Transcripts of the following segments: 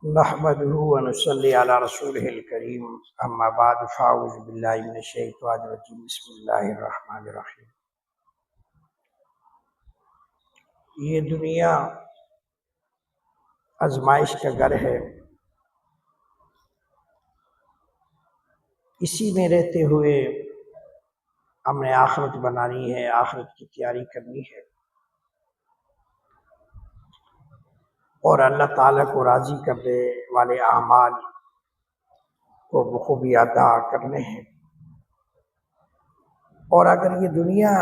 نحمده ونصلي على رسوله الكريم اما بعد فاعوذ بالله من الشیطان الرجیم بسم اللہ الرحمن الرحیم۔ یہ دنیا آزمائش کا گھر ہے، اسی میں رہتے ہوئے ہم نے آخرت بنانی ہے، آخرت کی تیاری کرنی ہے اور اللہ تعالیٰ کو راضی کرنے والے اعمال کو بخوبی ادا کرنے ہیں۔ اور اگر یہ دنیا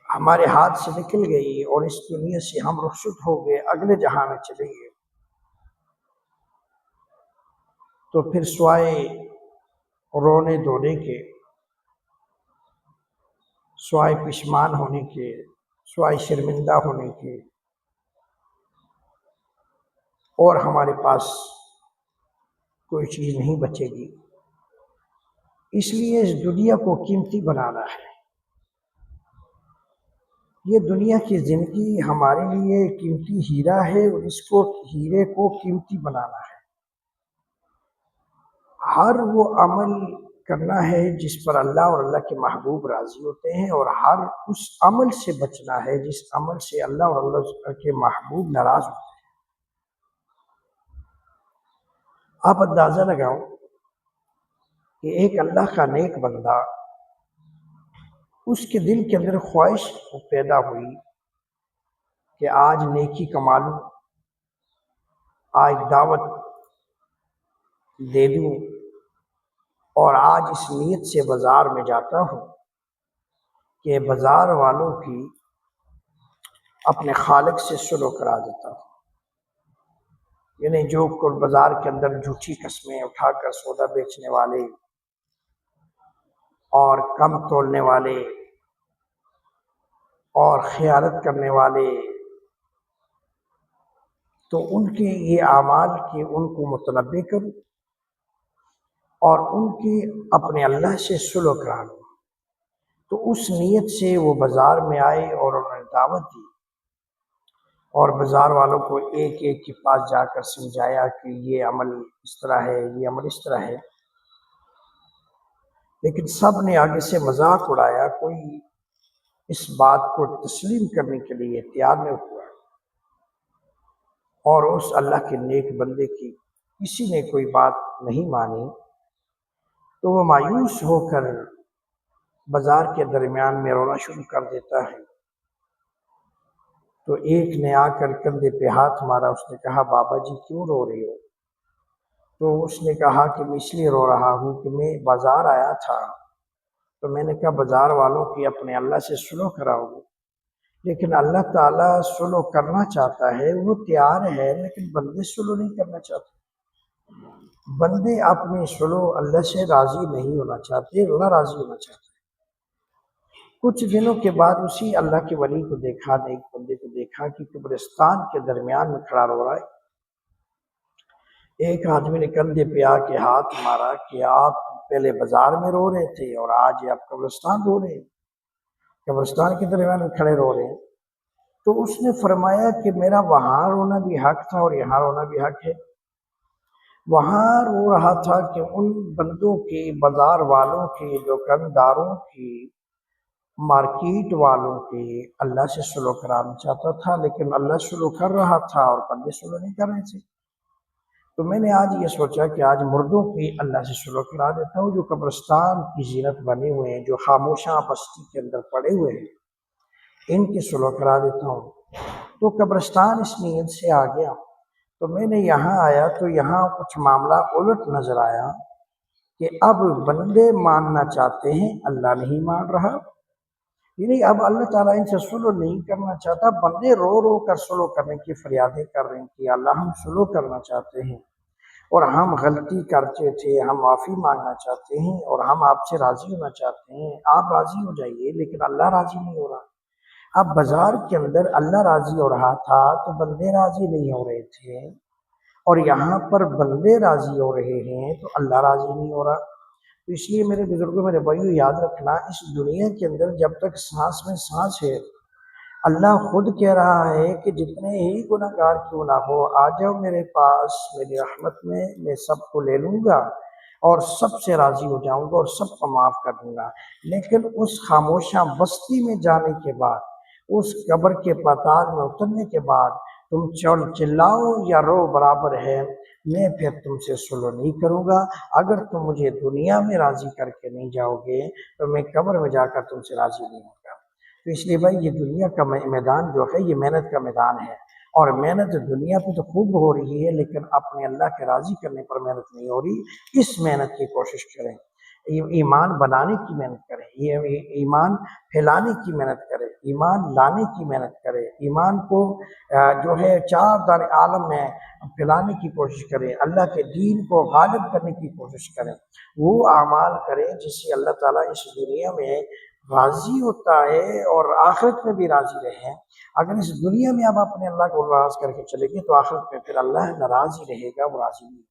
ہمارے ہاتھ سے نکل گئی اور اس دنیا سے ہم رخصت ہو گئے، اگلے جہاں میں چلے گئے، تو پھر سوائے رونے دھونے کے، سوائے پشمان ہونے کے، سوائے شرمندہ ہونے کے اور ہمارے پاس کوئی چیز نہیں بچے گی۔ اس لیے اس دنیا کو قیمتی بنانا ہے۔ یہ دنیا کی زندگی ہمارے لیے قیمتی ہیرا ہے اور اس کو ہیرے کو قیمتی بنانا ہے۔ ہر وہ عمل کرنا ہے جس پر اللہ اور اللہ کے محبوب راضی ہوتے ہیں، اور ہر اس عمل سے بچنا ہے جس عمل سے اللہ اور اللہ کے محبوب ناراض ہوتے ہیں۔ آپ اندازہ لگاؤ کہ ایک اللہ کا نیک بندہ، اس کے دل کے اندر خواہش پیدا ہوئی کہ آج نیکی کما لوں، آج دعوت دے دوں، اور آج اس نیت سے بازار میں جاتا ہوں کہ بازار والوں کی اپنے خالق سے سلو کرا دیتا ہوں۔ یعنی جو بازار کے اندر جھوٹی قسمیں اٹھا کر سودا بیچنے والے اور کم تولنے والے اور خیانت کرنے والے، تو ان کے یہ اعمال کے ان کو متنبع کروں اور ان کی اپنے اللہ سے صلح کرا لوں۔ تو اس نیت سے وہ بازار میں آئے اور انہوں نے دعوت دی، اور بازار والوں کو ایک ایک کے پاس جا کر سمجھایا کہ یہ عمل اس طرح ہے، یہ عمل اس طرح ہے، لیکن سب نے آگے سے مذاق اڑایا، کوئی اس بات کو تسلیم کرنے کے لیے تیار نہیں ہوا، اور اس اللہ کے نیک بندے کی کسی نے کوئی بات نہیں مانی۔ تو وہ مایوس ہو کر بازار کے درمیان میں رونا شروع کر دیتا ہے۔ تو ایک نے آ کر کندھے پہ ہاتھ مارا، اس نے کہا بابا جی کیوں رو رہے ہو؟ تو اس نے کہا کہ میں اس لیے رو رہا ہوں کہ میں بازار آیا تھا، تو میں نے کہا بازار والوں کی اپنے اللہ سے صلح کراؤ، لیکن اللہ تعالیٰ صلح کرنا چاہتا ہے، وہ تیار ہے، لیکن بندے صلح نہیں کرنا چاہتے۔ بندے اپنے صلح اللہ سے راضی نہیں ہونا چاہتے، اللہ راضی ہونا چاہتے۔ کچھ دنوں کے بعد اسی اللہ کے ولی کو دیکھا، نیک بندے کو دیکھا کہ قبرستان کے درمیان میں کھڑا رو رہا ہے۔ ایک آدمی نے کندھے پہ آ کے ہاتھ مارا کہ آپ پہلے بازار میں رو رہے تھے اور آج آپ قبرستان رو رہے ہیں، قبرستان کے درمیان میں کھڑے رو رہے ہیں۔ تو اس نے فرمایا کہ میرا وہاں رونا بھی حق تھا اور یہاں رونا بھی حق ہے۔ وہاں رو رہا تھا کہ ان بندوں کی، بازار والوں کی، دکانداروں کی، مارکیٹ والوں کی اللہ سے صلح کرانا چاہتا تھا، لیکن اللہ صلح کر رہا تھا اور بندے صلح نہیں کر رہے تھے۔ تو میں نے آج یہ سوچا کہ آج مردوں کی اللہ سے صلح کرا دیتا ہوں، جو قبرستان کی زینت بنے ہوئے ہیں، جو خاموشاں بستی کے اندر پڑے ہوئے ہیں، ان کی صلح کرا دیتا ہوں۔ تو قبرستان اس نیت سے آ گیا۔ تو میں نے یہاں آیا تو یہاں کچھ معاملہ الٹ نظر آیا کہ اب بندے ماننا چاہتے ہیں، اللہ نہیں مان رہا، یعنی اب اللہ تعالیٰ ان سے صلح نہیں کرنا چاہتا، بندے رو رو کر صلح کرنے کی فریادیں کر رہے ہیں کہ اللہ ہم صلح کرنا چاہتے ہیں اور ہم غلطی کرتے تھے، ہم معافی مانگنا چاہتے ہیں اور ہم آپ سے راضی ہونا چاہتے ہیں، آپ راضی ہو جائیے، لیکن اللہ راضی نہیں ہو رہا۔ اب بازار کے اندر اللہ راضی ہو رہا تھا تو بندے راضی نہیں ہو رہے تھے، اور یہاں پر بندے راضی ہو رہے ہیں تو اللہ راضی نہیں ہو رہا۔ تو اس لیے میرے بزرگوں، میرے بھائیوں، یاد رکھنا، اس دنیا کے اندر جب تک سانس میں سانس ہے، اللہ خود کہہ رہا ہے کہ جتنے ہی گناہ گار کیوں نہ ہو، آ جاؤ میرے پاس میری رحمت میں سب کو لے لوں گا اور سب سے راضی ہو جاؤں گا اور سب کو معاف کر دوں گا۔ لیکن اس خاموشہ بستی میں جانے کے بعد، اس قبر کے پاتال میں اترنے کے بعد تم چلاؤ یا رو برابر ہے، میں پھر تم سے سلو نہیں کروں گا۔ اگر تم مجھے دنیا میں راضی کر کے نہیں جاؤ گے تو میں قبر میں جا کر تم سے راضی نہیں ہوں گا۔ تو اس لیے بھائی یہ دنیا کا میدان جو ہے یہ محنت کا میدان ہے، اور محنت دنیا پہ تو خوب ہو رہی ہے لیکن اپنے اللہ کے راضی کرنے پر محنت نہیں ہو رہی۔ اس محنت کی کوشش کریں، ایمان بنانے کی محنت کریں، یہ ایمان پھیلانے کی محنت کریں، ایمان لانے کی محنت کریں، ایمان کو جو ہے چار دار عالم میں پھیلانے کی کوشش کریں، اللہ کے دین کو غالب کرنے کی کوشش کریں، وہ اعمال کریں جس سے اللہ تعالیٰ اس دنیا میں راضی ہوتا ہے اور آخرت میں بھی راضی رہے۔ اگر اس دنیا میں آپ اپنے اللہ کو ناراض کر کے چلے گے تو آخرت میں پھر اللہ ناراض ہی رہے گا، وہ راضی نہیں۔